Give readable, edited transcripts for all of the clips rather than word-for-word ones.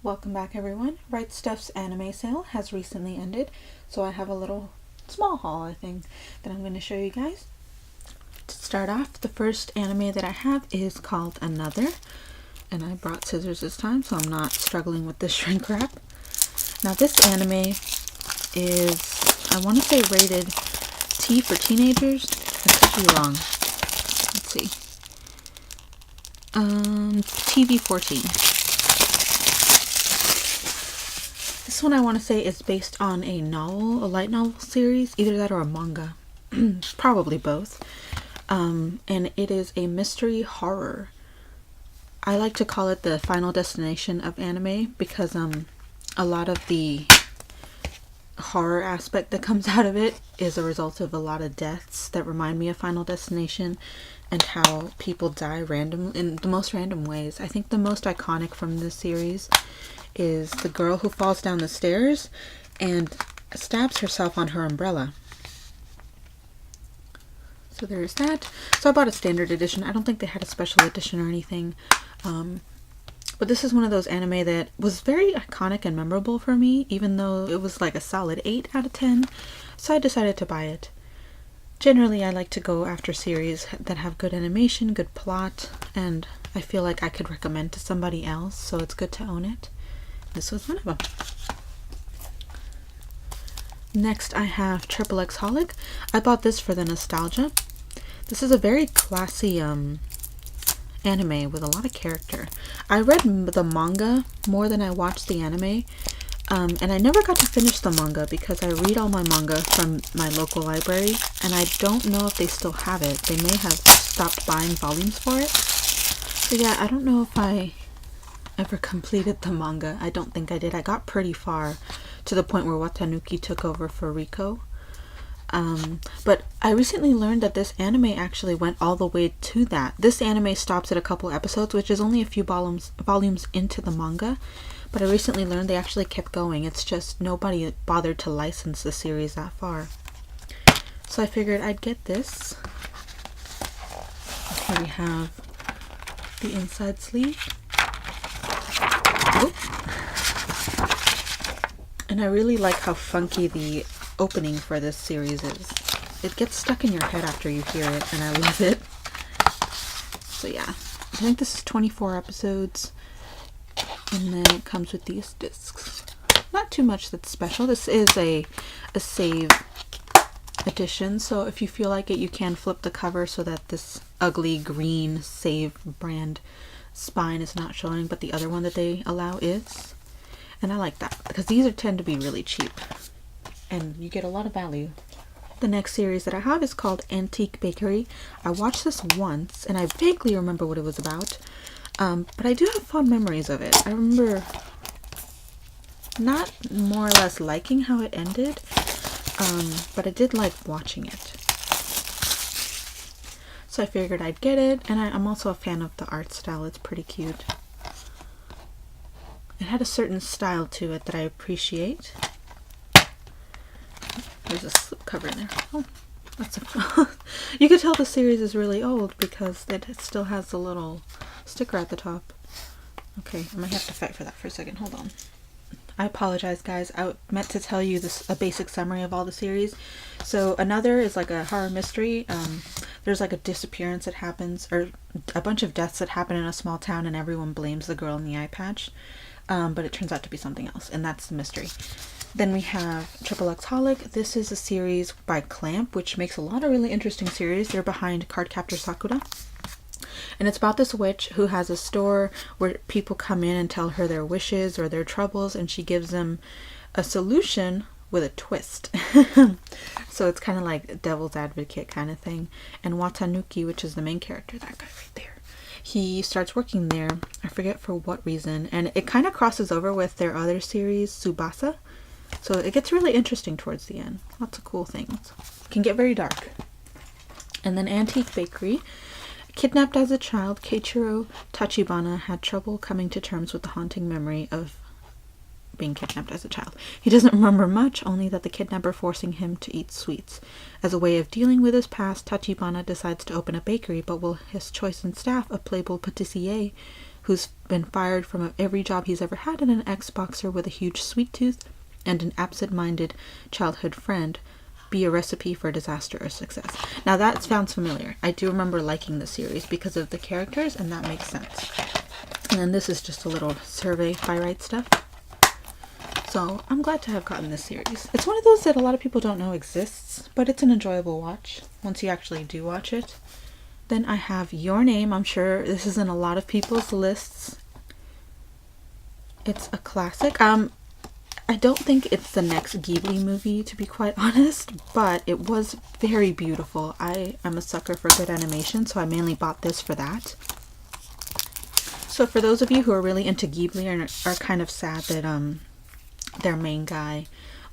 Welcome back everyone. Right Stuff's anime sale has recently ended, so I have a little small haul I think that I'm going to show you guys. To start off, the first anime that I have is called Another, and I brought scissors this time so I'm not struggling with this shrink wrap. Now this anime is, I want to say rated T for teenagers. I could be wrong. Let's see. TV 14. This one I want to say is based on a novel, a light novel series, either that or a manga. Probably both. And it is a mystery horror. I like to call it the final destination of anime because a lot of the horror aspect that comes out of it is a result of a lot of deaths that remind me of Final Destination and how people die in the most random ways. I think the most iconic from this series is the girl who falls down the stairs and stabs herself on her umbrella. So there's that. So I bought a standard edition. I don't think they had a special edition or anything. But this is one of those anime that was very iconic and memorable for me, even though it was like a solid 8 out of 10. So I decided to buy it. Generally, I like to go after series that have good animation, good plot, and I feel like I could recommend to somebody else, so it's good to own it. This was one of them. Next, I have XXX Holic. I bought this for the nostalgia. This is a very classy anime with a lot of character. I read the manga more than I watched the anime, and I never got to finish the manga because I read all my manga from my local library, and I don't know if they still have it. They may have stopped buying volumes for it. So yeah, I don't know if I ever completed the manga. I don't think I did. I got pretty far to the point where Watanuki took over for Riko. But I recently learned that this anime actually went all the way to that. This anime stops at a couple episodes, which is only a few volumes into the manga. But I recently learned they actually kept going. It's just nobody bothered to license the series that far. So I figured I'd get this. Here we have the inside sleeve. And I really like how funky the opening for this series is. It gets stuck in your head after you hear it, and I love it. So yeah, I think this is 24 episodes, and then it comes with these discs. Not too much that's special. This is a save edition, so if you feel like it, you can flip the cover so that this ugly green save brand spine is not showing, but the other one that they allow is. And I like that because these tend to be really cheap and you get a lot of value. The next series that I have is called Antique Bakery. I watched this once and I vaguely remember what it was about, but I do have fond memories of it. I remember not more or less liking how it ended, but I did like watching it. So I figured I'd get it, and I'm also a fan of the art style. It's pretty cute. It had a certain style to it that I appreciate. There's a slip cover in there. Oh, that's a you could tell the series is really old because it still has the little sticker at the top. Okay, I might have to fight for that for a second. Hold on. I apologize, guys. I meant to tell you a basic summary of all the series. So Another is like a horror mystery. There's like a disappearance that happens, or a bunch of deaths that happen in a small town, and everyone blames the girl in the eye patch. But it turns out to be something else, and that's the mystery. Then we have XXX Holic. This is a series by Clamp, which makes a lot of really interesting series. They're behind Cardcaptor Sakura. And it's about this witch who has a store where people come in and tell her their wishes or their troubles, and she gives them a solution with a twist. So it's kind of like devil's advocate kind of thing. And Watanuki, which is the main character, that guy right there, he starts working there. I forget for what reason. And it kind of crosses over with their other series, Tsubasa. So it gets really interesting towards the end. Lots of cool things. It can get very dark. And then Antique Bakery. Kidnapped as a child, Keiichiro Tachibana had trouble coming to terms with the haunting memory of being kidnapped as a child. He doesn't remember much, only that the kidnapper forcing him to eat sweets. As a way of dealing with his past, Tachibana decides to open a bakery, but will his choice in staff, a playful patissier, who's been fired from every job he's ever had, and an ex-boxer with a huge sweet tooth and an absent-minded childhood friend be a recipe for disaster or success. Now that sounds familiar. I do remember liking the series because of the characters, and that makes sense. And then this is just a little survey by Right Stuff. So I'm glad to have gotten this series. It's one of those that a lot of people don't know exists, but it's an enjoyable watch once you actually do watch it. Then I have Your Name. I'm sure this is in a lot of people's lists. It's a classic. I don't think it's the next Ghibli movie, to be quite honest, but it was very beautiful. I am a sucker for good animation, so I mainly bought this for that. So for those of you who are really into Ghibli and are kind of sad that their main guy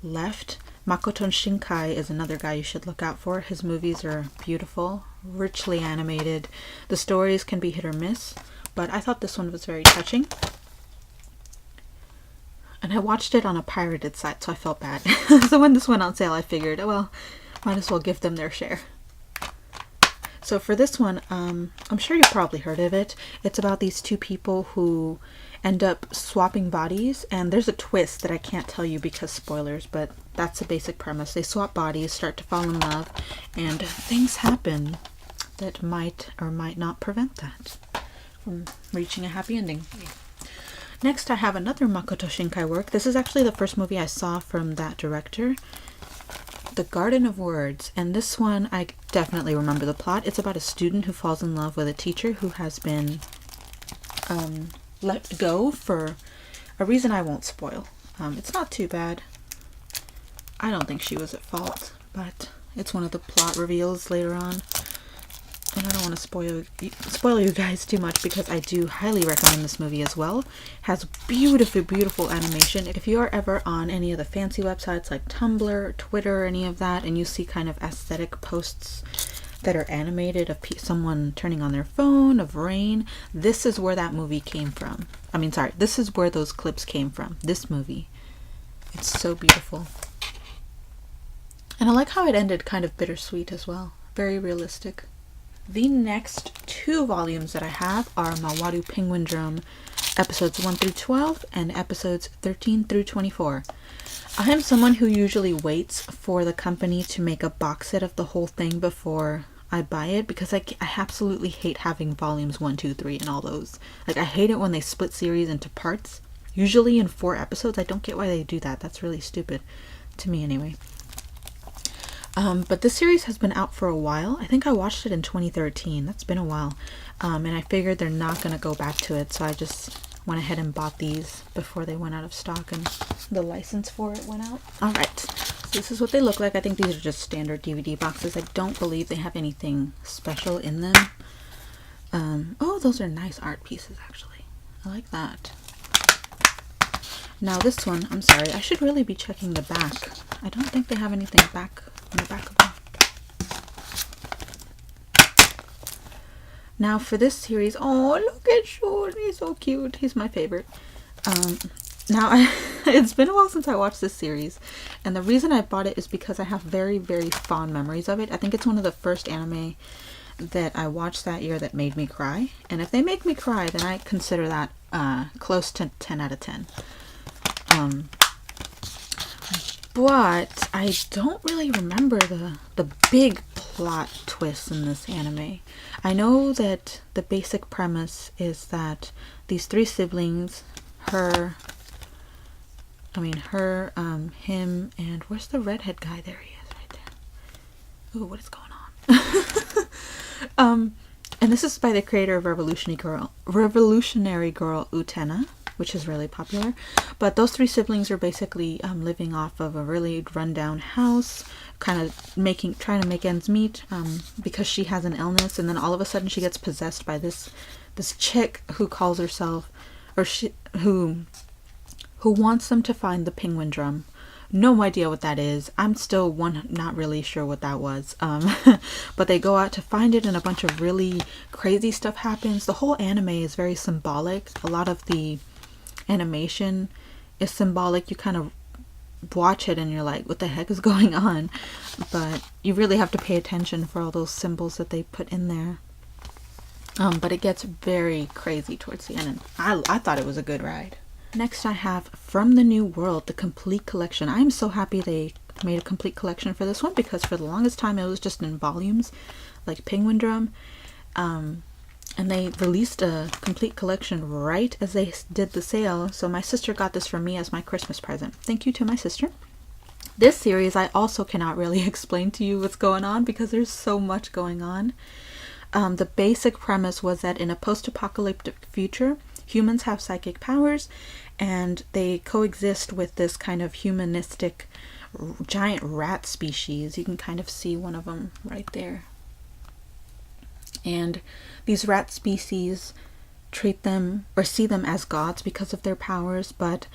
left, Makoto Shinkai is another guy you should look out for. His movies are beautiful, richly animated. The stories can be hit or miss, but I thought this one was very touching. And I watched it on a pirated site, so I felt bad. So when this went on sale, I figured, oh well, might as well give them their share. So for this one, I'm sure you've probably heard of it. It's about these two people who end up swapping bodies, and there's a twist that I can't tell you because spoilers, but that's the basic premise. They swap bodies, start to fall in love, and things happen that might or might not prevent that from reaching a happy ending. Next, I have another Makoto Shinkai work. This is actually the first movie I saw from that director, The Garden of Words. And this one, I definitely remember the plot. It's about a student who falls in love with a teacher who has been let go for a reason I won't spoil. It's not too bad. I don't think she was at fault, but it's one of the plot reveals later on. And I don't want to spoil you guys too much because I do highly recommend this movie as well. It has beautiful, beautiful animation. If you are ever on any of the fancy websites like Tumblr, Twitter, any of that, and you see kind of aesthetic posts that are animated of someone turning on their phone, of rain, this is where that movie came from. This is where those clips came from. This movie. It's so beautiful. And I like how it ended kind of bittersweet as well. Very realistic. The next two volumes that I have are Mawaru Penguindrum, episodes 1 through 12 and episodes 13 through 24. I am someone who usually waits for the company to make a box set of the whole thing before I buy it because I absolutely hate having volumes 1, 2, 3 and all those. Like, I hate it when they split series into parts, usually in 4 episodes. I don't get why they do that. That's really stupid, to me anyway. But this series has been out for a while. I think I watched it in 2013. That's been a while. And I figured they're not going to go back to it, so I just went ahead and bought these before they went out of stock and the license for it went out. Alright, so this is what they look like. I think these are just standard DVD boxes. I don't believe they have anything special in them. Oh, those are nice art pieces, actually. I like that. Now this one, I'm sorry, I should really be checking the back. I don't think they have anything back on the back of them. Now for this series, oh look at Sean, he's so cute. He's my favorite. It's been a while since I watched this series, and the reason I bought it is because I have very, very fond memories of it. I think it's one of the first anime that I watched that year that made me cry, and if they make me cry, then I consider that close to 10 out of 10. But I don't really remember the big plot twists in this anime. I know that the basic premise is that these 3 siblings, him, and where's the redhead guy? There he is, right there. Ooh, what is going on? And this is by the creator of Revolutionary Girl Utena, which is really popular. But those 3 siblings are basically living off of a really rundown house, kind of trying to make ends meet because she has an illness, and then all of a sudden she gets possessed by this chick who calls herself, who wants them to find the Penguindrum. No idea what that is. I'm still not really sure what that was. But they go out to find it, and a bunch of really crazy stuff happens. The whole anime is very symbolic. A lot of the animation is symbolic. You kind of watch it and you're like, what the heck is going on? But you really have to pay attention for all those symbols that they put in there. But it gets very crazy towards the end, and I thought it was a good ride. Next I have From the New World, the complete collection. I'm so happy they made a complete collection for this one, because for the longest time it was just in volumes, like Penguindrum. And they released a complete collection right as they did the sale, so my sister got this for me as my Christmas present. Thank you to my sister. This series, I also cannot really explain to you what's going on because there's so much going on. The basic premise was that in a post-apocalyptic future, humans have psychic powers and they coexist with this kind of humanistic giant rat species. You can kind of see one of them right there. And these rat species treat them or see them as gods because of their powers, but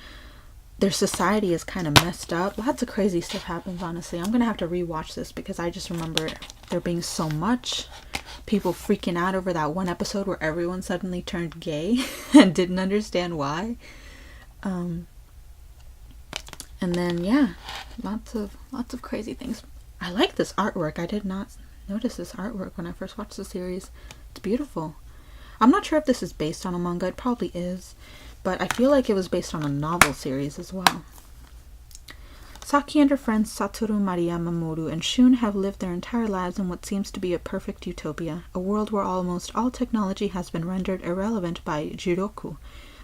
their society is kind of messed up. Lots of crazy stuff happens, honestly. I'm gonna have to rewatch this because I just remember there being so much. People freaking out over that one episode where everyone suddenly turned gay and didn't understand why. And then yeah, lots of crazy things. I like this artwork. I did not notice this artwork when I first watched the series. It's beautiful. I'm not sure if this is based on a manga. It probably is, but I feel like it was based on a novel series as well. Saki and her friends Satoru, Maria, Mamoru, and Shun have lived their entire lives in what seems to be a perfect utopia, a world where almost all technology has been rendered irrelevant by Jiroku,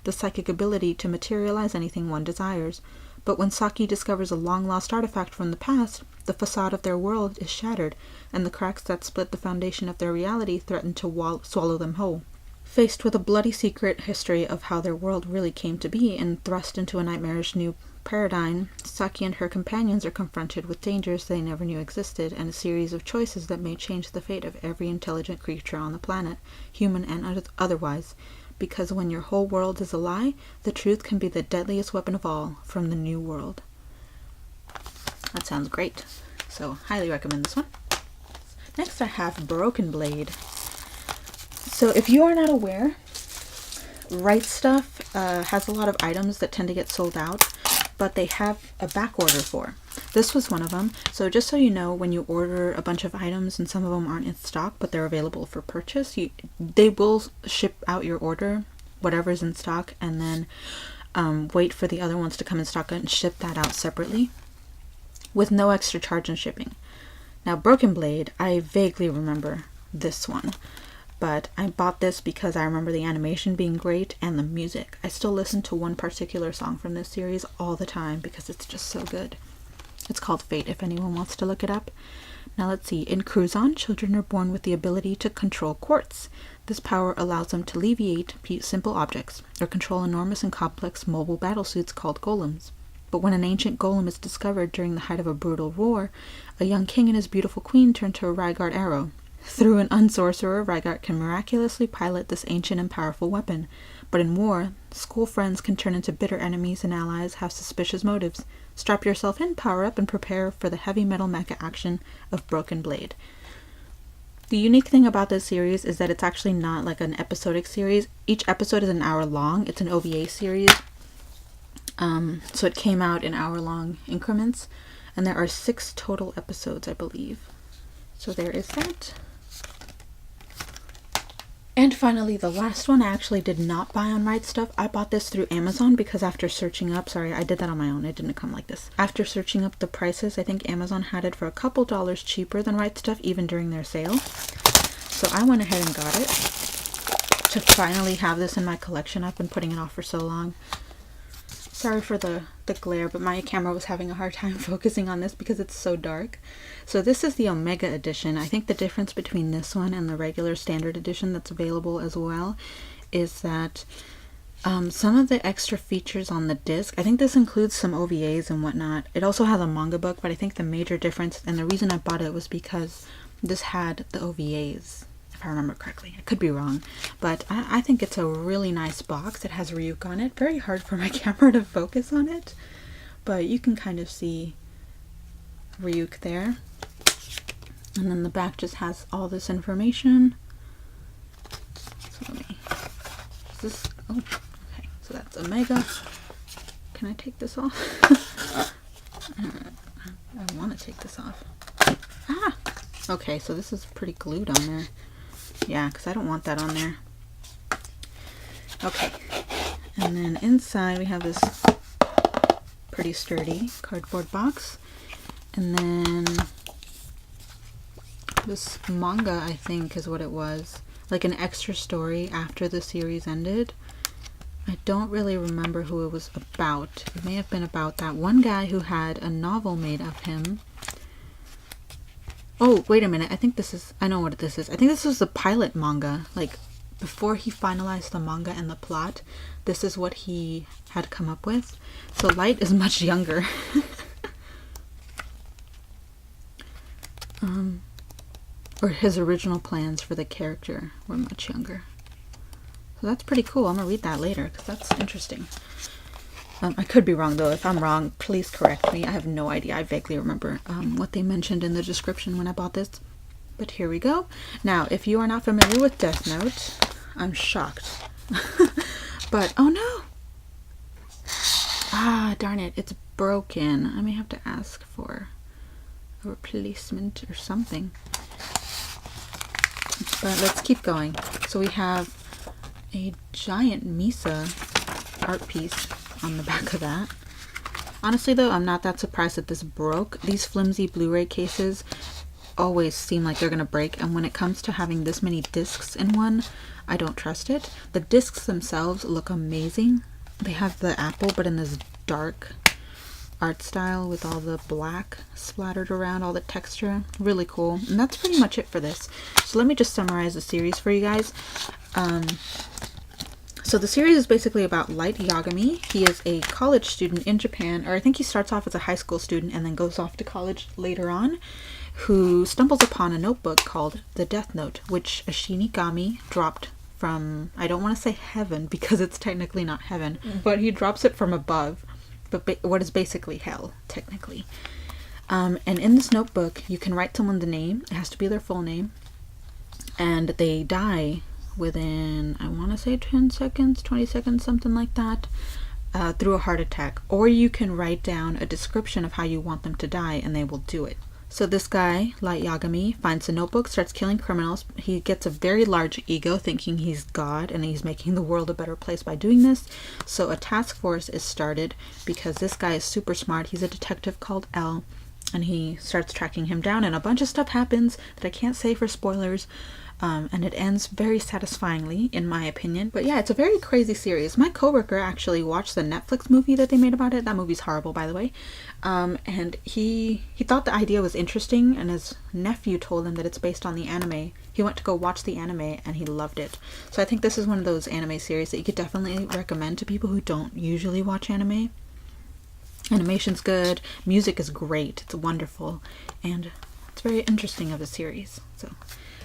the psychic ability to materialize anything one desires. But when Saki discovers a long-lost artifact from the past, the facade of their world is shattered, and the cracks that split the foundation of their reality threaten to swallow them whole. Faced with a bloody secret history of how their world really came to be and thrust into a nightmarish new paradigm, Saki and her companions are confronted with dangers they never knew existed and a series of choices that may change the fate of every intelligent creature on the planet, human and otherwise. Because when your whole world is a lie, the truth can be the deadliest weapon of all. From the New World. That sounds great. So, highly recommend this one. Next I have Broken Blade. So, if you are not aware, Right Stuff has a lot of items that tend to get sold out, but they have a back order for. This was one of them. So just so you know, when you order a bunch of items and some of them aren't in stock, but they're available for purchase, they will ship out your order, whatever's in stock, and then wait for the other ones to come in stock and ship that out separately with no extra charge in shipping. Now, Broken Blade, I vaguely remember this one, but I bought this because I remember the animation being great and the music. I still listen to one particular song from this series all the time because it's just so good. It's called Fate, if anyone wants to look it up. Now let's see. In Cruzon, children are born with the ability to control quartz. This power allows them to alleviate simple objects or control enormous and complex mobile battlesuits called golems. But when an ancient golem is discovered during the height of a brutal war, a young king and his beautiful queen turn to a Ryguard arrow. Through an unsorcerer, Ryguard can miraculously pilot this ancient and powerful weapon. But in war, school friends can turn into bitter enemies and allies have suspicious motives. Strap yourself in, power up, and prepare for the heavy metal mecha action of Broken Blade. The unique thing about this series is that it's actually not like an episodic series. Each episode is an hour long. It's an OVA series. So it came out in hour-long increments. And there are 6 total episodes, I believe. So there is that. And finally, the last one I actually did not buy on Right Stuff. I bought this through Amazon because after searching up, sorry, I did that on my own. It didn't come like this. After searching up the prices, I think Amazon had it for a couple dollars cheaper than Right Stuff, even during their sale. So I went ahead and got it to finally have this in my collection. I've been putting it off for so long. Sorry for the glare, but my camera was having a hard time focusing on this because it's so dark. So this is the Omega edition. I think the difference between this one and the regular standard edition that's available as well is that some of the extra features on the disc, I think this includes some OVAs and whatnot. It also has a manga book, but I think the major difference, and the reason I bought it was because this had the OVAs. If I remember correctly. I could be wrong, but I think it's a really nice box. It has Ryuk on it. Very hard for my camera to focus on it, but you can kind of see Ryuk there. And then the back just has all this information. So let me, is this, oh, okay, so that's Omega. Can I take this off? I want to take this off. Ah! Okay, so this is pretty glued on there. Yeah, because I don't want that on there. Okay. And then inside we have this pretty sturdy cardboard box. And then this manga, I think, is what it was. Like an extra story after the series ended. I don't really remember who it was about. It may have been about that one guy who had a novel made of him. Oh, wait a minute. I think this is... I know what this is. I think this was the pilot manga. Like, before he finalized the manga and the plot, this is what he had come up with. So Light is much younger. Or his original plans for the character were much younger. So that's pretty cool. I'm gonna read that later because that's interesting. I could be wrong though. If I'm wrong, please correct me. I have no idea. I vaguely remember what they mentioned in the description when I bought this. But here we go. Now, if you are not familiar with Death Note, I'm shocked. But, oh no! Ah, darn it. It's broken. I may have to ask for a replacement or something. But let's keep going. So we have a giant Misa art piece on the back of that. Honestly though, I'm not that surprised that this broke. These flimsy Blu-ray cases always seem like they're gonna break, and when it comes to having this many discs in one, I don't trust it. The discs themselves look amazing. They have the apple but in this dark art style with all the black splattered around, all the texture. Really cool. And that's pretty much it for this. So let me just summarize the series for you guys. So the series is basically about Light Yagami. He is a college student in Japan, or I think he starts off as a high school student and then goes off to college later on, who stumbles upon a notebook called the Death Note, which a Shinigami dropped from, I don't want to say heaven because it's technically not heaven, but he drops it from above. But what is basically hell, technically. And in this notebook, you can write someone's name. It has to be their full name. And they die within, I want to say 10 seconds, 20 seconds, something like that, through a heart attack. Or you can write down a description of how you want them to die, and they will do it. So this guy, Light Yagami, finds a notebook, starts killing criminals. He gets a very large ego, thinking he's God and he's making the world a better place by doing this. So a task force is started because this guy is super smart. He's a detective called L, and he starts tracking him down, and a bunch of stuff happens that I can't say for spoilers. And it ends very satisfyingly, in my opinion. But yeah, it's a very crazy series. My coworker actually watched the Netflix movie that they made about it. That movie's horrible, by the way. And he thought the idea was interesting, and his nephew told him that it's based on the anime. He went to go watch the anime, and he loved it. So I think this is one of those anime series that you could definitely recommend to people who don't usually watch anime. Animation's good, music is great, it's wonderful, and it's very interesting of a series. So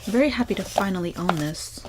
I'm very happy to finally own this.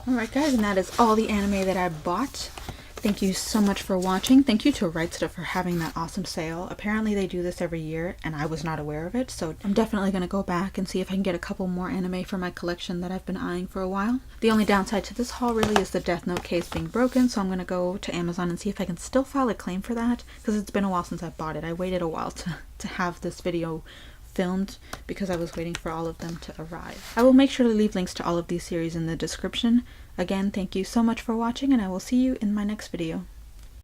Alright guys, and that is all the anime that I bought. Thank you so much for watching. Thank you to RightstufAnime for having that awesome sale. Apparently they do this every year, and I was not aware of it, so I'm definitely going to go back and see if I can get a couple more anime for my collection that I've been eyeing for a while. The only downside to this haul really is the Death Note case being broken, so I'm going to go to Amazon and see if I can still file a claim for that, because it's been a while since I bought it. I waited a while to have this video filmed because I was waiting for all of them to arrive. I will make sure to leave links to all of these series in the description. Again, thank you so much for watching, and I will see you in my next video.